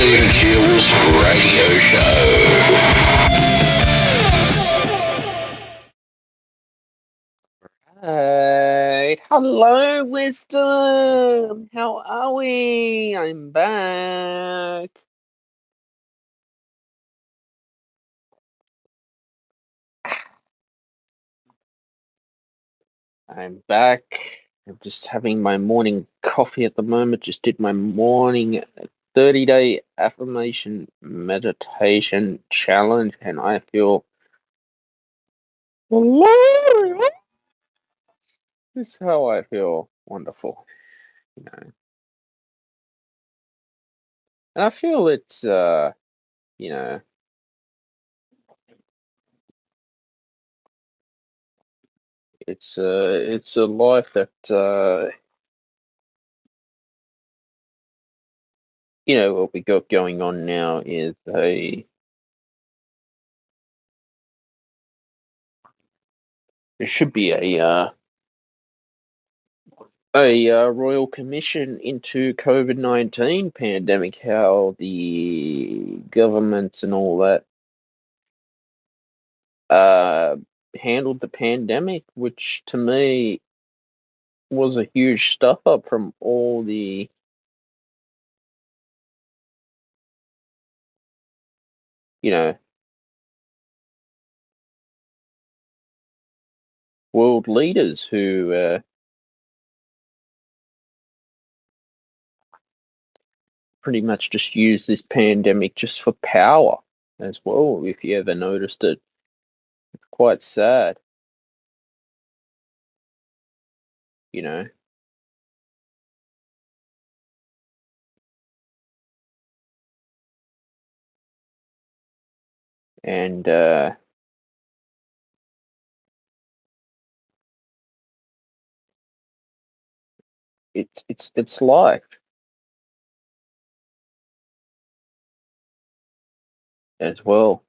Soon Jill's radio show. Hello, Wisdom. How are we? I'm back. I'm back. I'm just having my morning coffee at the moment. Just did my morning 30-day affirmation meditation challenge, and I feel hilarious. This is how I feel. Wonderful, you know. And I feel it's you know, it's a life that what we got going on now is there should be a royal commission into COVID-19 pandemic, how the governments and all that handled the pandemic, which to me was a huge stuff up from all the world leaders who pretty much just use this pandemic just for power as well. If you ever noticed it, it's quite sad, you know. And it's life as well,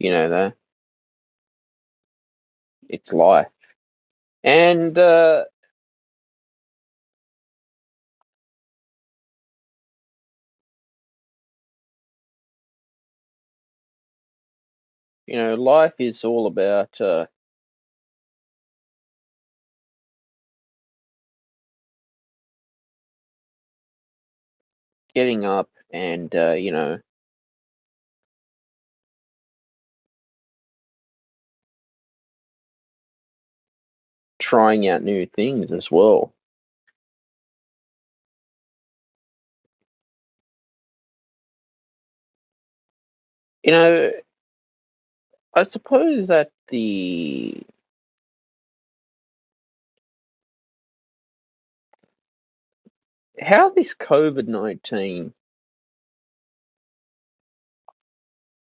that it's life. And life is all about getting up and trying out new things as well. I suppose that how this COVID-19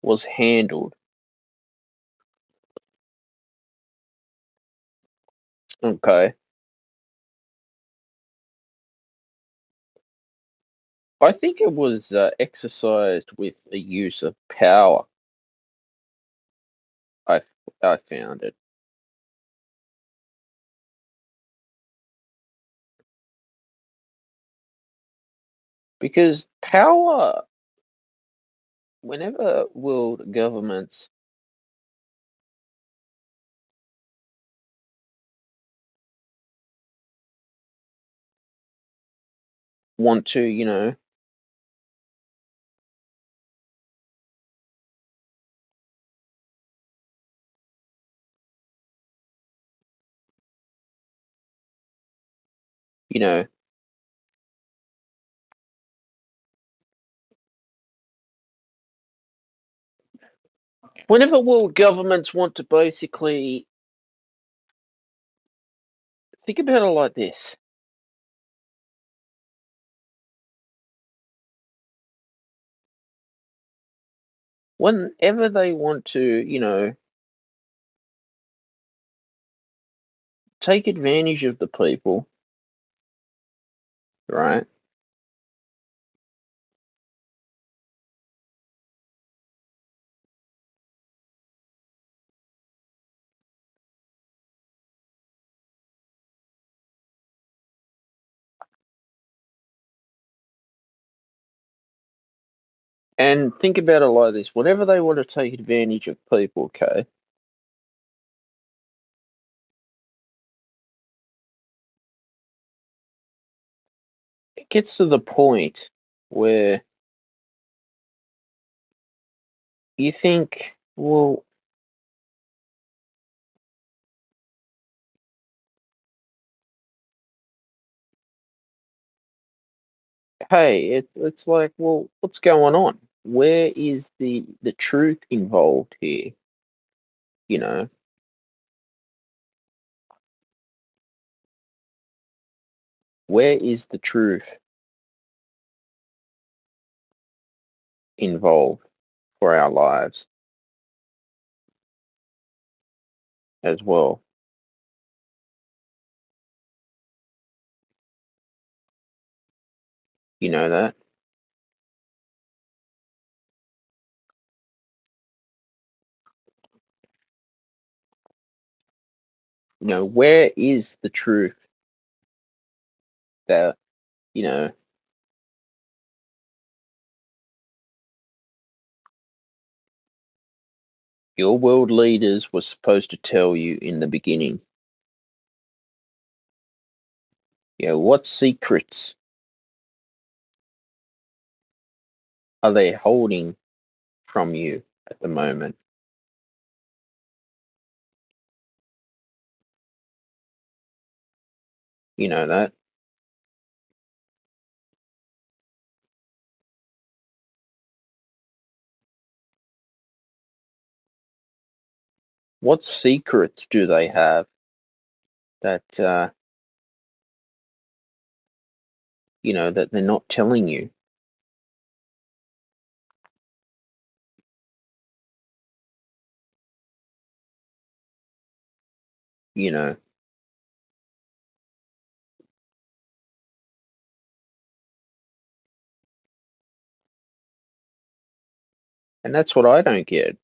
was handled. Okay. I think it was exercised with the use of power. I I found it. Because power, whenever world governments want to, you know, whenever world governments want to basically think about it like this. Whenever they want to, take advantage of the people, right? And think about it like this: whenever they want to take advantage of people, okay, it gets to the point where you think, well, hey, it's like, well, what's going on? Where is the truth involved here? You know, where is the truth involved for our lives as well? You know that? You know, where is the truth that, you know, your world leaders were supposed to tell you in the beginning? You know, what secrets are they holding from you at the moment? You know that? What secrets do they have that, you know, that they're not telling you? You know, and that's what I don't get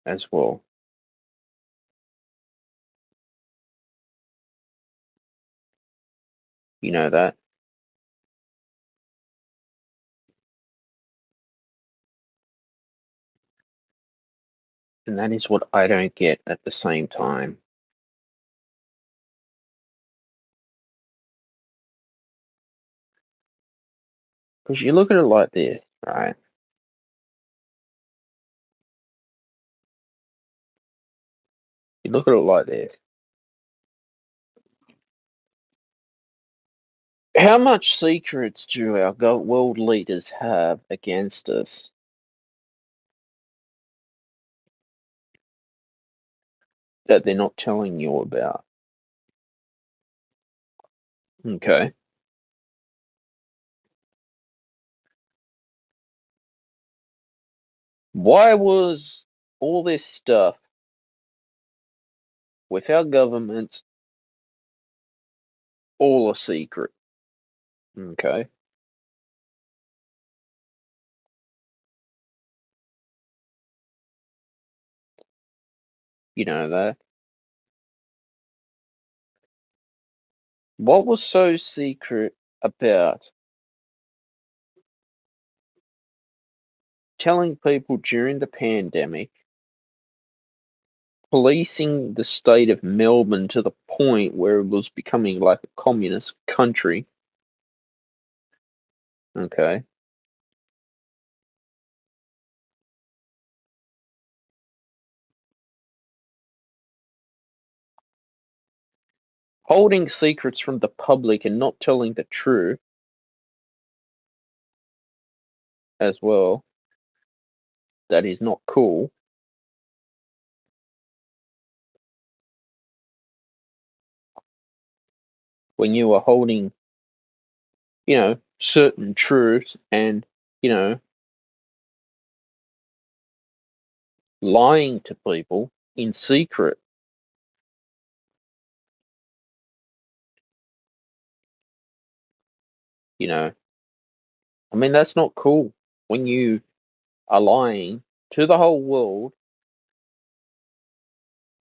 as well. You know that? And that is what I don't get at the same time. Because you look at it like this, right? You look at it like this. How much secrets do our world leaders have against us that they're not telling you about? Okay. Why was all this stuff with our government all a secret? Okay. You know that. What was so secret about telling people during the pandemic, policing the state of Melbourne to the point where it was becoming like a communist country? Okay. Holding secrets from the public and not telling the truth as well, that is not cool. When you are holding, you know, certain truths and, you know, lying to people in secret, you know, I mean, that's not cool when you are lying to the whole world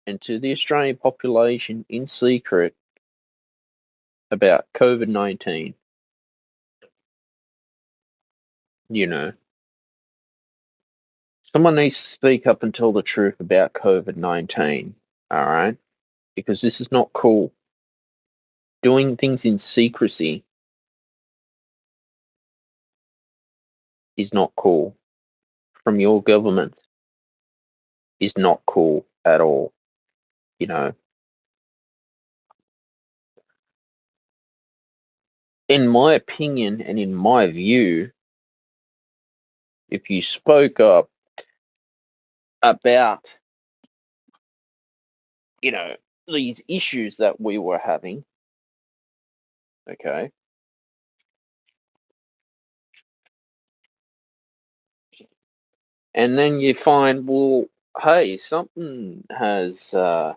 and to the Australian population in secret about COVID-19, you know. Someone needs to speak up and tell the truth about COVID-19, all right? Because this is not cool. Doing things in secrecy is not cool. From your government is not cool at all, you know. In my opinion and in my view, if you spoke up about, you know, these issues that we were having, okay, and then you find, well, hey, something has gone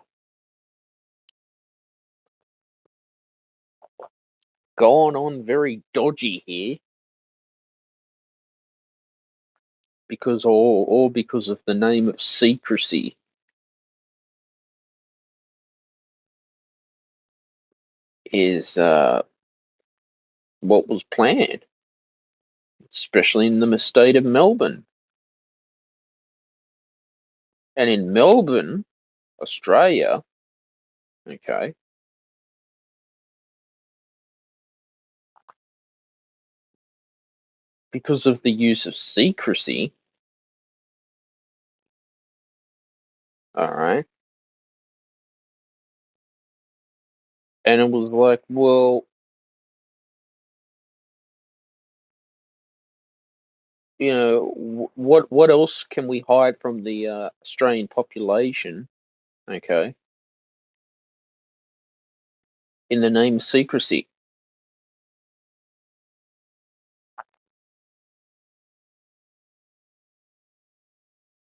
on very dodgy here because all because of the name of secrecy is what was planned, especially in the state of Melbourne. And in Melbourne, Australia, okay, because of the use of secrecy, all right, and it was like, well, you know, what else can we hide from the Australian population, okay, in the name of secrecy?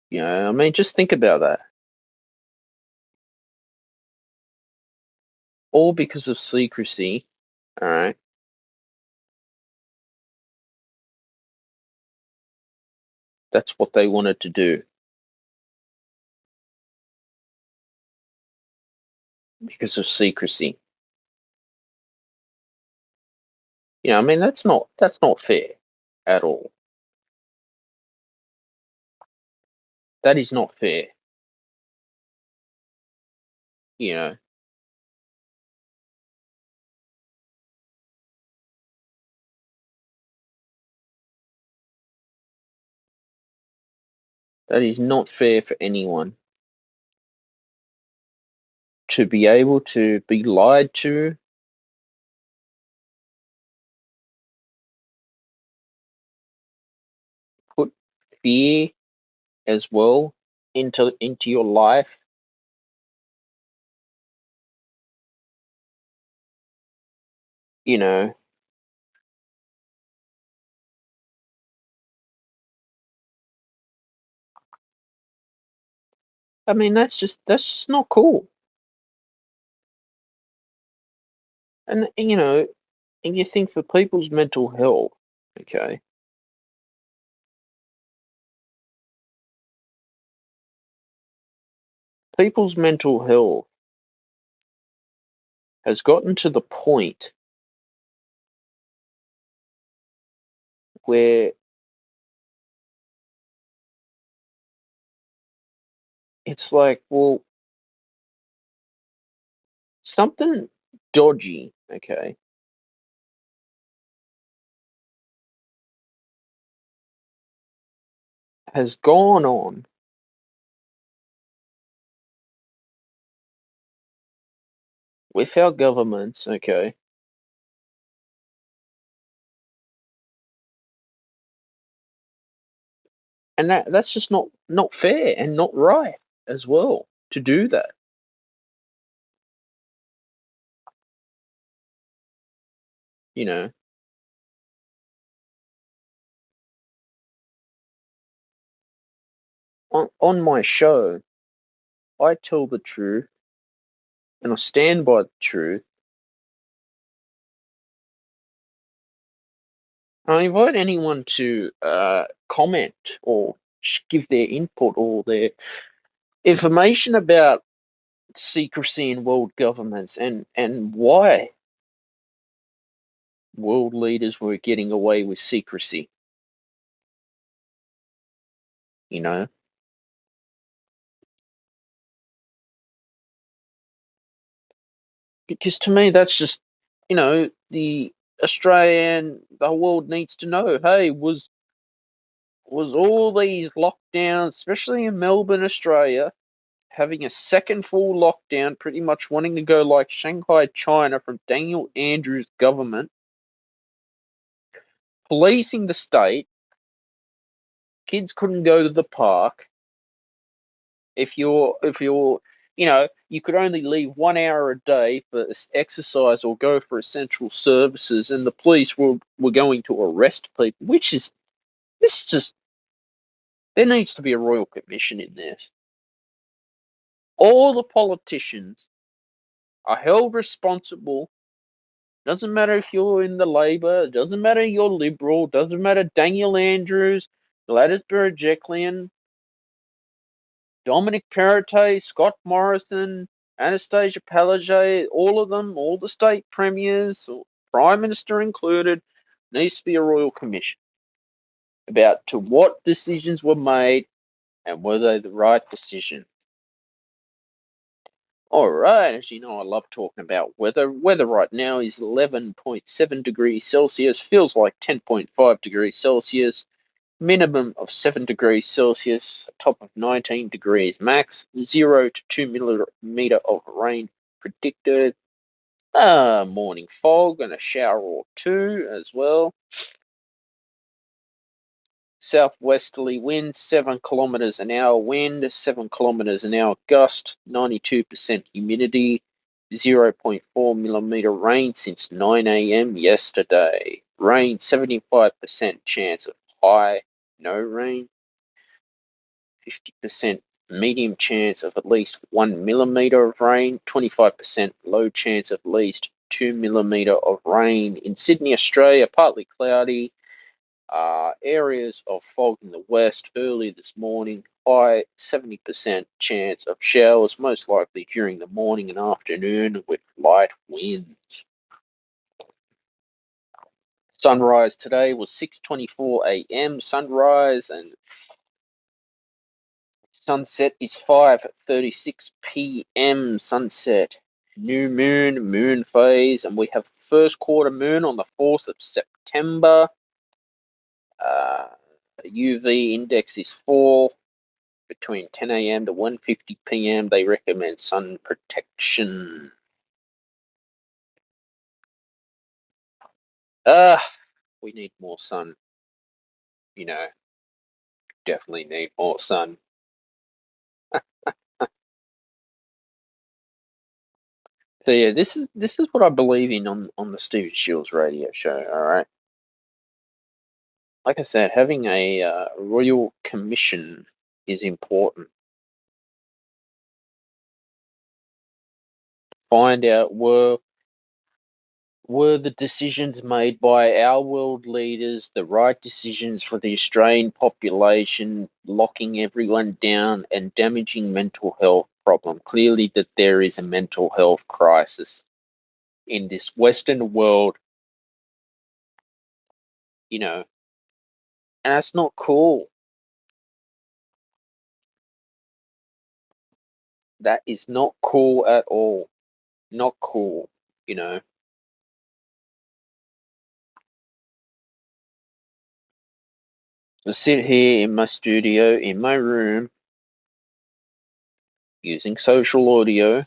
You know, I mean, just think about that. All because of secrecy, all right. That's what they wanted to do because of secrecy. You know, I mean, that's not fair at all. That is not fair. You know, that is not fair for anyone to be able to be lied to, put fear as well into your life. You know, I mean, that's just not cool. And you know, and you think for people's mental health, okay, people's mental health has gotten to the point where it's like, well, something dodgy, okay, has gone on with our governments, okay, and that's just not fair and not right as well to do that. You know, on my show, I tell the truth and I stand by the truth. I invite anyone to comment or give their input or their information about secrecy in world governments and why world leaders were getting away with secrecy. You know, Because to me, that's just, the the world needs to know, hey, was all these lockdowns, especially in Melbourne, Australia, having a second full lockdown, pretty much wanting to go like Shanghai, China from Daniel Andrews' government, policing the state, kids couldn't go to the park. If you're you could only leave 1 hour a day for exercise or go for essential services, and the police were going to arrest people, which is this is just there needs to be a royal commission in this. All the politicians are held responsible. Doesn't matter if you're in the Labor, doesn't matter if you're Liberal, doesn't matter Daniel Andrews, Gladys Berejiklian, Dominic Perrottet, Scott Morrison, Anastasia Palaszczuk, all of them, all the state premiers, Prime Minister included, needs to be a royal commission about to what decisions were made and were they the right decision. All right, as you know, I love talking about weather. Weather right now is 11.7 degrees Celsius, feels like 10.5 degrees Celsius, minimum of 7 degrees Celsius, a top of 19 degrees max, 0 to 2 millimeter of rain predicted. Morning fog and a shower or two as well. Southwesterly wind, 7 kilometers an hour wind, 7 kilometers an hour gust, 92% humidity, 0.4 millimeter rain since 9 a.m. yesterday. Rain, 75% chance of high, no rain. 50% medium chance of at least 1 millimeter of rain, 25% low chance of at least 2 millimeter of rain. In Sydney, Australia, partly cloudy. Areas of fog in the west early this morning. High 70% chance of showers, most likely during the morning and afternoon with light winds. Sunrise today was 6:24 a.m. sunrise, and sunset is 5:36 p.m. sunset. New moon phase, and we have first quarter moon on the 4th of September. UV index is 4. Between 10 a.m. to 1:50 p.m. they recommend sun protection. We need more sun. Definitely need more sun. So yeah, this is what I believe in on the Stephen Shields radio show. All right, like I said, having a royal commission is important. Find out were the decisions made by our world leaders the right decisions for the Australian population, locking everyone down and damaging mental health problem? Clearly that there is a mental health crisis in this Western world, and that's not cool. That is not cool at all. Not cool, you know. I sit here in my studio, in my room, using social audio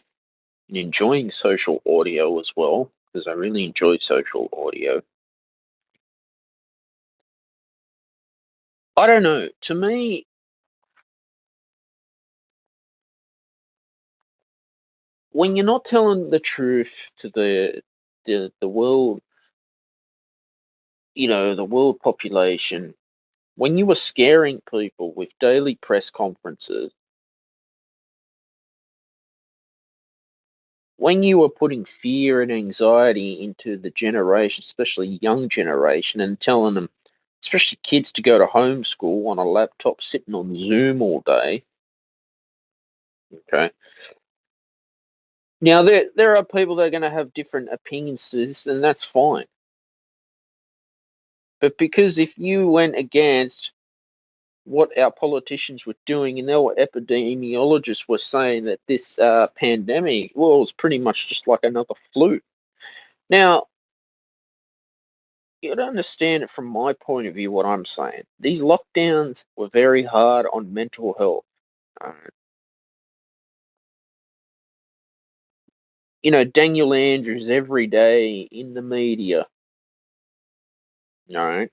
and enjoying social audio as well, because I really enjoy social audio. I don't know. To me, when you're not telling the truth to the world, the world population, when you were scaring people with daily press conferences, when you were putting fear and anxiety into the generation, especially young generation, and telling them, especially kids, to go to homeschool on a laptop sitting on Zoom all day. Okay. Now there are people that are going to have different opinions to this, and that's fine. But because if you went against what our politicians were doing, and our epidemiologists were saying that this pandemic, well, it's pretty much just like another flu. Now, you got to understand it from my point of view, what I'm saying. These lockdowns were very hard on mental health. Uh, Daniel Andrews every day in the media, all right?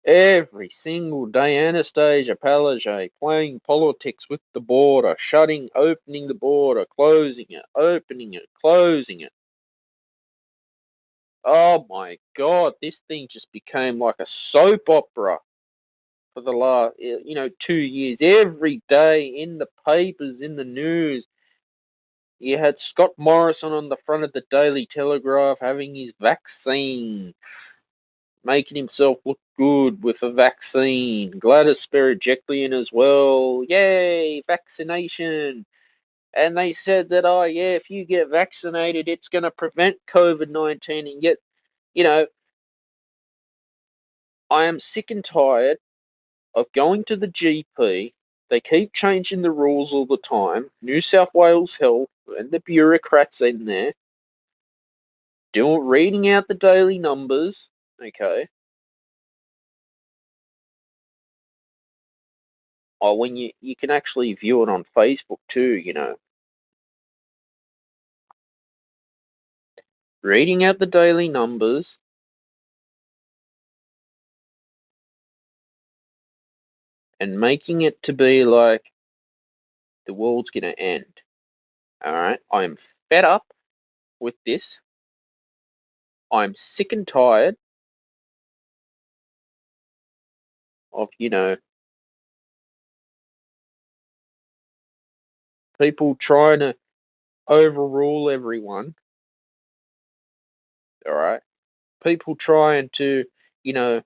Every single day, Anastasia Palaszczuk playing politics with the border, opening the border, closing it, opening it, closing it. Oh my God, this thing just became like a soap opera for the last, 2 years. Every day in the papers, in the news, you had Scott Morrison on the front of the Daily Telegraph having his vaccine, making himself look good with a vaccine. Gladys Berejiklian as well. Yay, vaccination. And they said that, oh, yeah, if you get vaccinated, it's going to prevent COVID-19. And yet, you know, I am sick and tired of going to the GP. They keep changing the rules all the time. New South Wales Health and the bureaucrats in there reading out the daily numbers, okay? Oh, when you can actually view it on Facebook too. Reading out the daily numbers and making it to be like the world's gonna end. All right, I'm fed up with this. I'm sick and tired of people trying to overrule everyone. All right, people trying to you know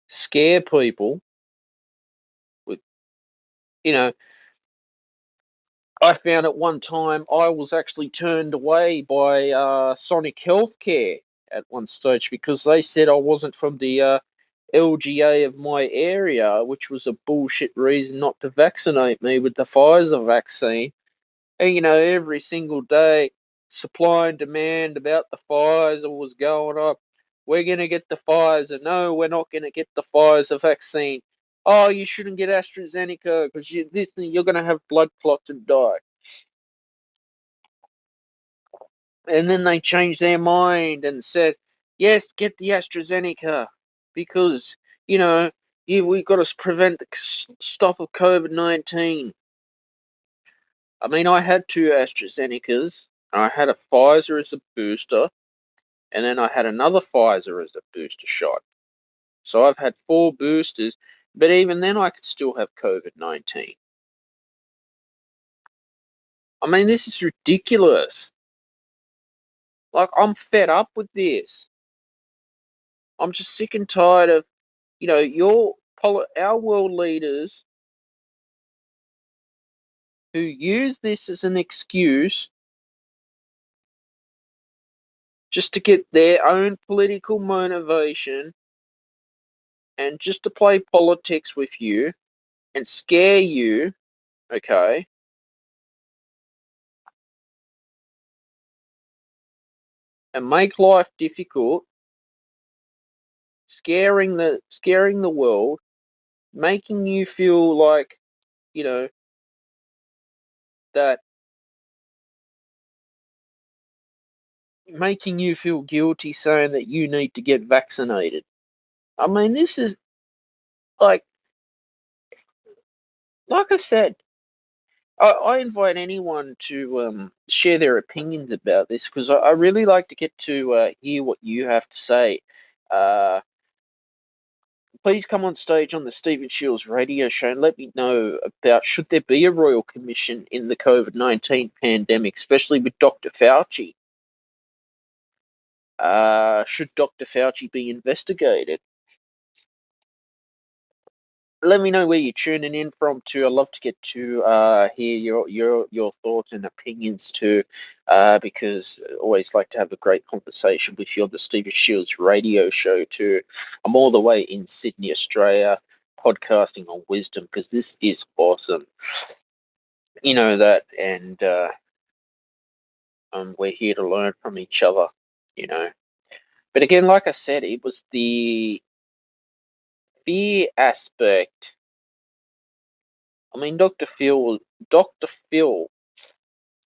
scare people with you know I found at one time I was actually turned away by Sonic Healthcare at one stage because they said I wasn't from the LGA of my area, which was a bullshit reason not to vaccinate me with the Pfizer vaccine. And every single day, supply and demand about the Pfizer was going up. We're going to get the Pfizer. No, we're not going to get the Pfizer vaccine. Oh, you shouldn't get AstraZeneca because you're going to have blood clots and die. And then they changed their mind and said, yes, get the AstraZeneca because, we've got to prevent the stop of COVID-19. I mean, I had two AstraZenecas. I had a Pfizer as a booster, and then I had another Pfizer as a booster shot. So I've had four boosters, but even then I could still have COVID-19. I mean, this is ridiculous. Like, I'm fed up with this. I'm just sick and tired of, our world leaders who use this as an excuse just to get their own political motivation and just to play politics with you and scare you, okay, and make life difficult, scaring the world, making you feel like, you know, that making you feel guilty saying that you need to get vaccinated. I mean, this is like I said, I invite anyone to share their opinions about this because I really like to get to hear what you have to say. Uh, Please come on stage on the Stephen Shields radio show and let me know about should there be a royal commission in the COVID-19 pandemic, especially with Dr. Fauci. Should Dr. Fauci be investigated? let me know where you're tuning in from too. I'd love to get to hear your thoughts and opinions too, because I always like to have a great conversation with you on the Stephen Shields radio show too. I'm all the way in Sydney, Australia, podcasting on wisdom because this is awesome. You know that, and we're here to learn from each other. You know, but again, like I said, it was the fear aspect. I mean, Dr. Phil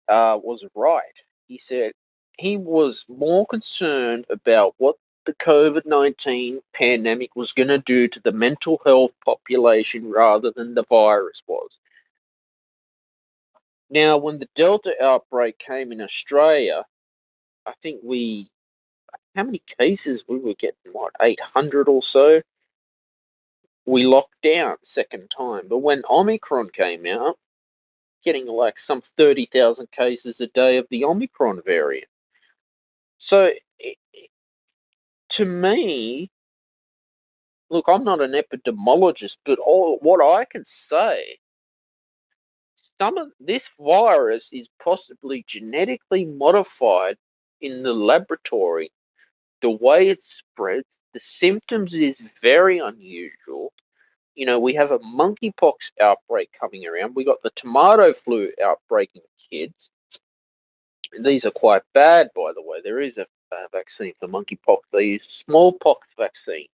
was right. He said he was more concerned about what the COVID-19 pandemic was going to do to the mental health population rather than the virus was. Now, when the Delta outbreak came in Australia, I think how many cases we were getting? What, 800 or so? We locked down second time. But when Omicron came out, getting like some 30,000 cases a day of the Omicron variant. So to me, look, I'm not an epidemiologist, but what I can say, some of this virus is possibly genetically modified in the laboratory. The way it spreads, the symptoms is very unusual. You know, we have a monkeypox outbreak coming around. We got the tomato flu outbreak in kids. These are quite bad, by the way. There is a vaccine for monkeypox. They use smallpox vaccine.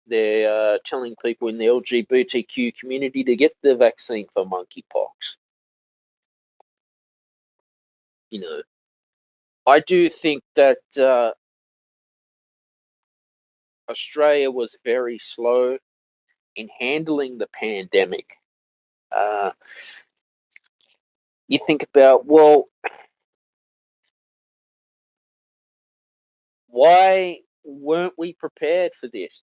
They're telling people in the LGBTQ community to get the vaccine for monkeypox. You know, I do think that Australia was very slow in handling the pandemic. Uh, you think about, well, why weren't we prepared for this?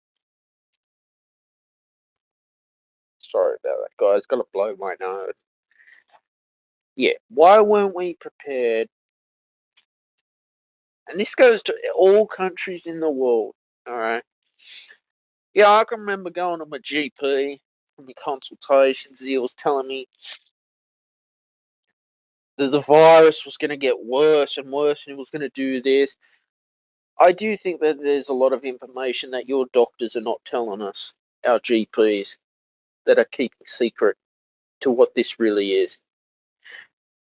Sorry about that, guys. Got to blow my nose. Yeah, why weren't we prepared? And this goes to all countries in the world. All right. Yeah, I can remember going to my GP from the consultations. He was telling me that the virus was going to get worse and worse, and it was going to do this. I do think that there's a lot of information that your doctors are not telling us, our GPs, that are keeping secret to what this really is.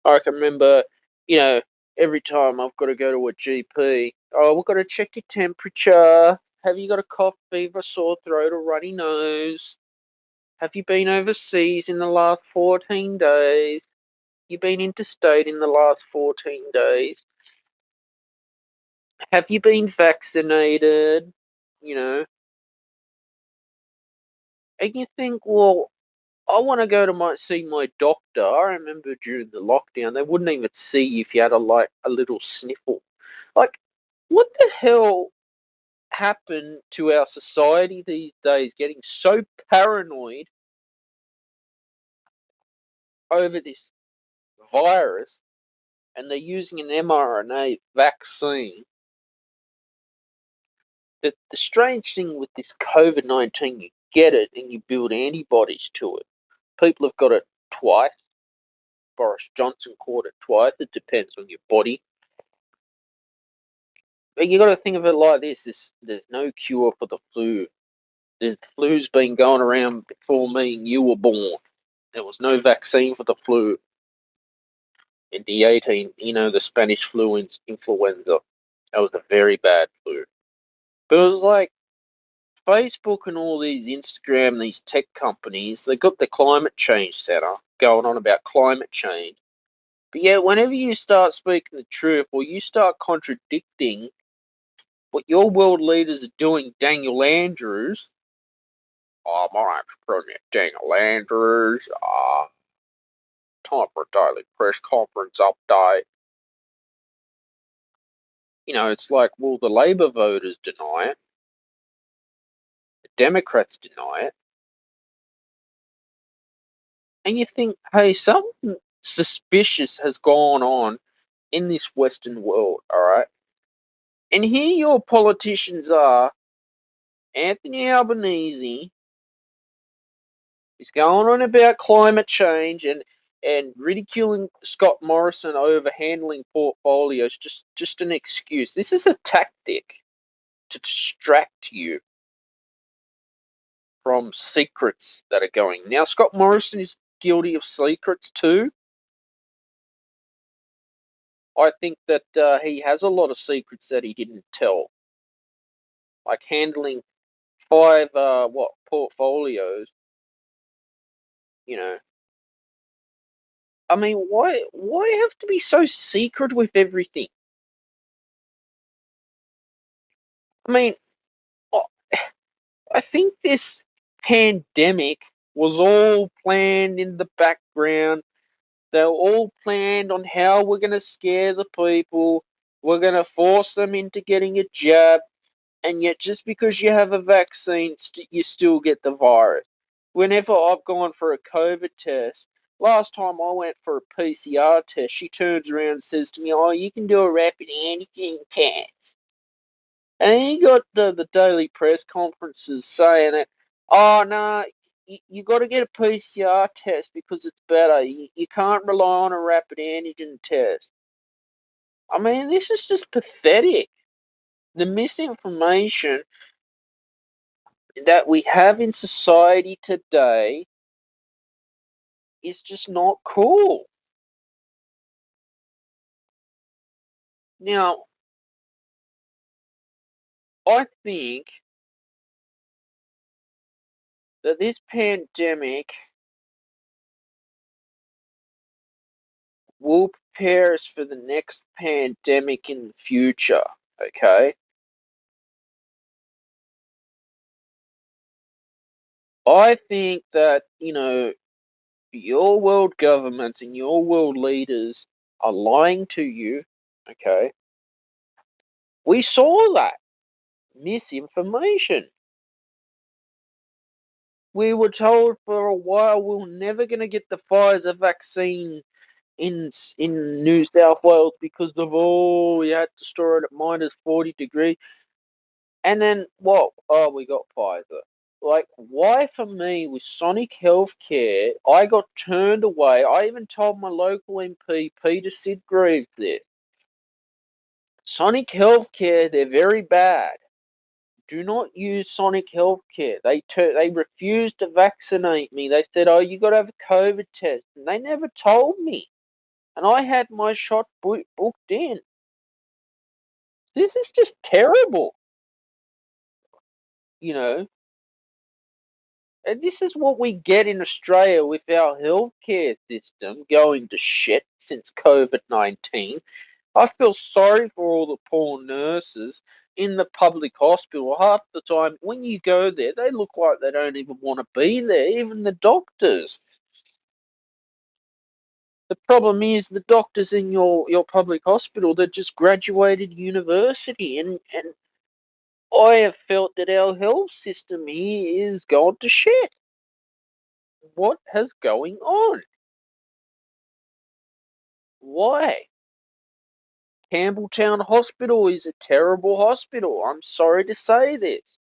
I can remember, you know, every time I've got to go to a GP, oh, we've got to check your temperature. Have you got a cough, fever, sore throat, or runny nose? Have you been overseas in the last 14 days? You been interstate in the last 14 days? Have you been vaccinated? You know, and you think, well, I want to go to see my doctor. I remember during the lockdown, they wouldn't even see if you had a little sniffle. Like, what the hell happened to our society these days? Getting so paranoid over this virus, and they're using an mRNA vaccine. The strange thing with this COVID-19, you get it and you build antibodies to it. People have got it twice. Boris Johnson caught it twice. It depends on your body. But you got to think of it like this: there's no cure for the flu. The flu's been going around before me and you were born. There was no vaccine for the flu in the the Spanish flu and influenza. That was a very bad flu. But it was like Facebook and all these Instagram, these tech companies, they got the climate change center going on about climate change. But yeah, whenever you start speaking the truth or you start contradicting what your world leaders are doing, Daniel Andrews, oh, my name's President Daniel Andrews, time for a daily press conference update. You know, it's like, well, the Labour voters deny it, the Democrats deny it, and you think, hey, something suspicious has gone on in this Western world, all right? And here your politicians are, Anthony Albanese, He's going on about climate change and ridiculing Scott Morrison over handling portfolios. Just an excuse. This is a tactic to distract you from secrets that are going. Now, Scott Morrison is guilty of secrets too. I think that he has a lot of secrets that he didn't tell, like handling five portfolios. You know, I mean, why have to be so secret with everything? I mean, I I think this pandemic was all planned in the background. They were all planned on how we're going to scare the people. We're going to force them into getting a jab. And yet, just because you have a vaccine, you still get the virus. Whenever I've gone for a COVID test, last time I went for a PCR test, she turns around and says to me, "Oh, you can do a rapid antigen test." And then you got the daily press conferences saying that, "Oh, no, you got to get a PCR test because it's better. You can't rely on a rapid antigen test." I mean, this is just pathetic. The misinformation that we have in society today is just not cool. Now, I think that this pandemic will prepare us for the next pandemic in the future, okay? I think that, your world governments and your world leaders are lying to you, okay? We saw that misinformation. We were told for a while we're never going to get the Pfizer vaccine in New South Wales because of we had to store it at -40 degrees. And then what? Oh, we got Pfizer. Like, why for me with Sonic Healthcare, I got turned away. I even told my local MP, Peter Sid Greaves, this. Sonic Healthcare, they're very bad. Do not use Sonic Healthcare. They refused to vaccinate me. They said, "Oh, you got to have a COVID test," and they never told me. And I had my shot booked in. This is just terrible, you know. And this is what we get in Australia with our healthcare system going to shit since COVID-19. I feel sorry for all the poor nurses in the public hospital. Half the time, when you go there, they look like they don't even want to be there, even the doctors. The problem is the doctors in your public hospital, they just graduated university and I have felt that our health system here is gone to shit. What is going on? Why? Campbelltown Hospital is a terrible hospital. I'm sorry to say this.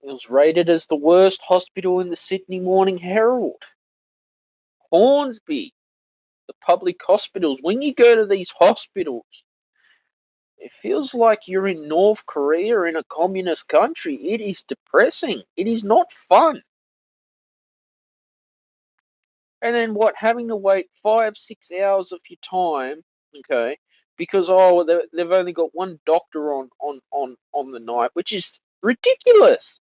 It was rated as the worst hospital in the Sydney Morning Herald. Hornsby, the public hospitals. When you go to these hospitals, it feels like you're in North Korea in a communist country. It is depressing. It is not fun. And then what? Having to wait 5, 6 hours of your time, okay, because they've only got one doctor on the night, which is ridiculous.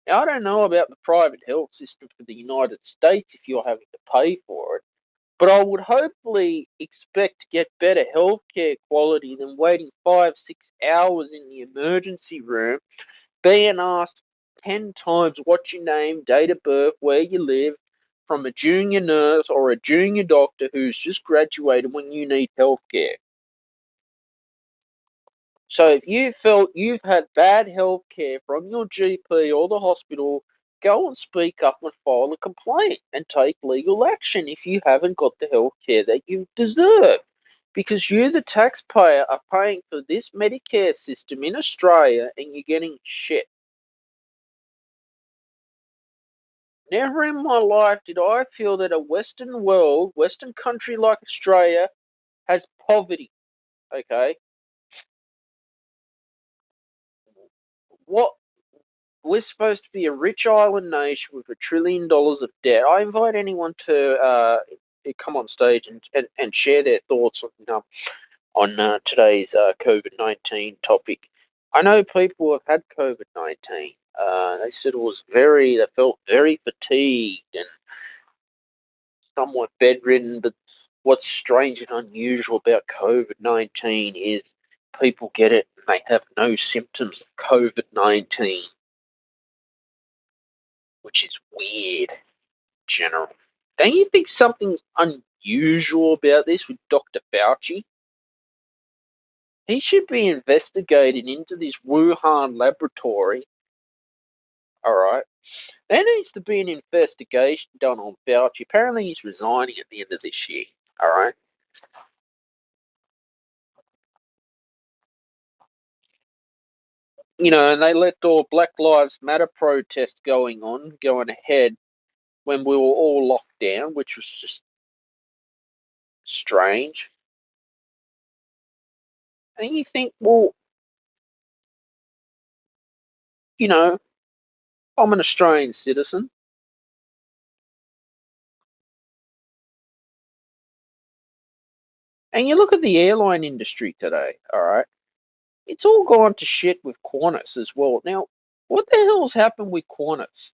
Now I don't know about the private health system for the United States if you're having to pay for it, but I would hopefully expect to get better healthcare quality than waiting 5, 6 hours in the emergency room being asked 10 times what's your name, date of birth, where you live, from a junior nurse or a junior doctor who's just graduated when you need healthcare. So if you felt you've had bad healthcare from your GP or the hospital, go and speak up and file a complaint and take legal action if you haven't got the healthcare that you deserve. Because you, the taxpayer, are paying for this Medicare system in Australia and you're getting shit. Never in my life did I feel that a Western world, Western country like Australia, has poverty. Okay, what we're supposed to be a rich island nation with $1 trillion of debt. I invite anyone to come on stage and share their thoughts on today's COVID-19 topic. I know people have had COVID-19. They said they felt very fatigued and somewhat bedridden. But what's strange and unusual about COVID-19 is people get it and they have no symptoms of COVID-19, which is weird in general. Don't you think something's unusual about this with Dr. Fauci? He should be investigated into this Wuhan laboratory. All right. There needs to be an investigation done on Fauci. Apparently, he's resigning at the end of this year. All right. And they let the Black Lives Matter protest going ahead when we were all locked down, which was just strange. And you think, well, you know, I'm an Australian citizen. And you look at the airline industry today, all right? It's all gone to shit with Qantas as well. Now, what the hell's happened with Qantas?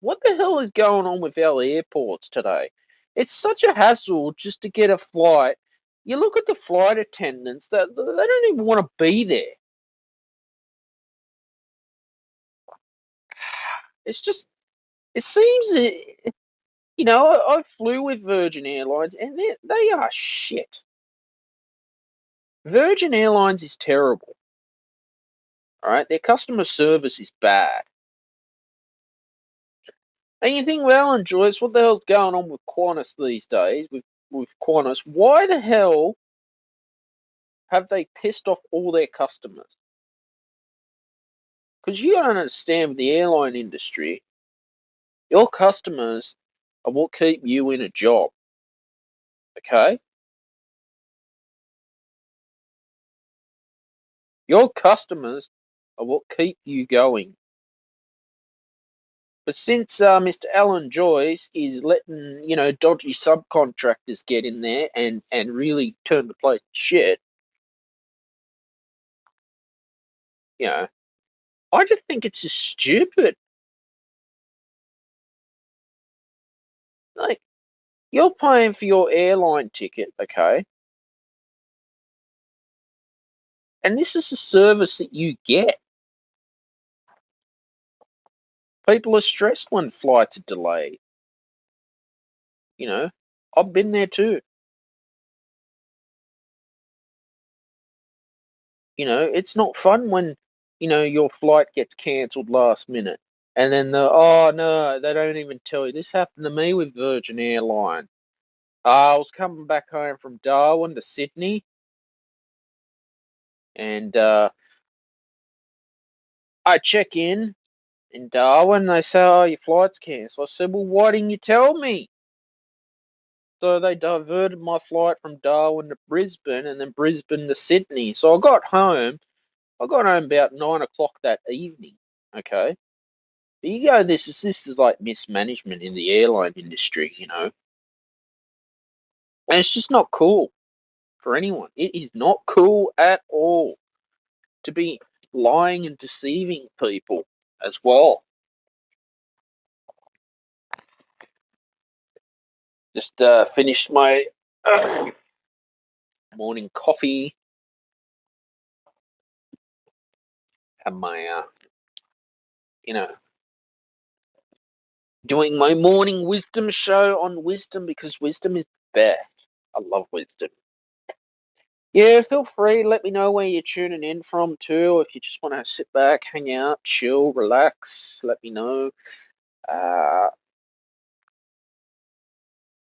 What the hell is going on with our airports today? It's such a hassle just to get a flight. You look at the flight attendants, they don't even want to be there. It's just, it seems that, I flew with Virgin Airlines and they are shit. Virgin Airlines is terrible. All right, their customer service is bad. And you think, well, and Joyce, what the hell's going on with Qantas these days? With Qantas, why the hell have they pissed off all their customers? Because you don't understand with the airline industry, your customers are what keep you in a job. Okay? Your customers are what keep you going. But since Mr. Alan Joyce is letting, dodgy subcontractors get in there and really turn the place to shit, you know, I just think it's just stupid. Like, you're paying for your airline ticket, okay? And this is a service that you get. People are stressed when flights are delayed. You know, I've been there too. It's not fun when, your flight gets cancelled last minute. And then oh no, they don't even tell you. This happened to me with Virgin Airlines. I was coming back home from Darwin to Sydney, and I check in Darwin. They say, "Oh, your flight's cancelled." I said, "Well, why didn't you tell me?" So they diverted my flight from Darwin to Brisbane, and then Brisbane to Sydney. So I got home. I got home about 9 o'clock that evening. Okay. But you go, this is like mismanagement in the airline industry. And it's just not cool for anyone. It is not cool at all to be lying and deceiving people as well. Just finished my morning coffee. Have my, you know, doing my morning wisdom show on wisdom because wisdom is the best. I love wisdom. Yeah, feel free. Let me know where you're tuning in from too. If you just want to sit back, hang out, chill, relax, let me know. Uh,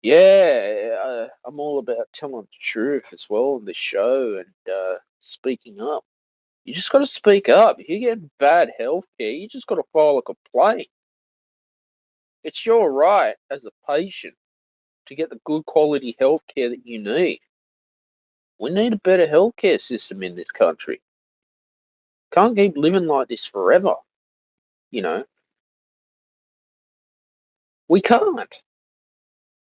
yeah, I'm all about telling the truth as well on this show and speaking up. You just got to speak up. If you get bad health care, you just got to file a complaint. It's your right as a patient to get the good quality healthcare that you need. We need a better healthcare system in this country. Can't keep living like this forever. You know, we can't.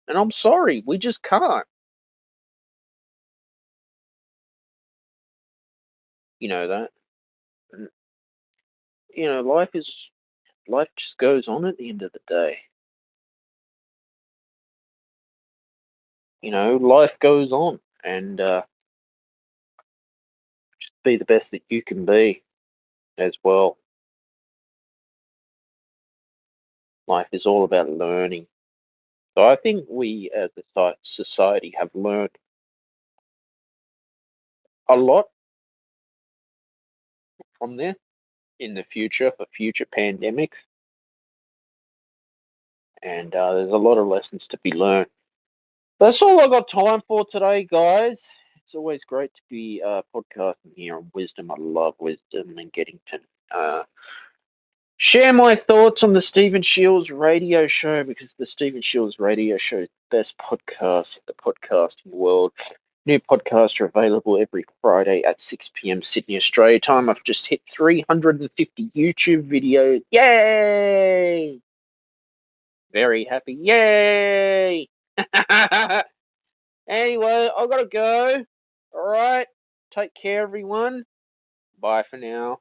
And I'm sorry, we just can't. You know that. And, life just goes on at the end of the day. Life goes on, and just be the best that you can be as well. Life is all about learning. So I think we as a society have learned a lot from this in the future for future pandemics, and there's a lot of lessons to be learned. That's all I got time for today, guys. It's always great to be podcasting here on wisdom. I love wisdom and getting to share my thoughts on the Stephen Shields radio show, because the Stephen Shields radio show is the best podcast in the podcasting world. New podcasts are available every Friday at 6 p.m. Sydney, Australia time. I've just hit 350 YouTube videos. Yay! Very happy. Yay! Anyway, I gotta go. All right. Take care, everyone. Bye for now.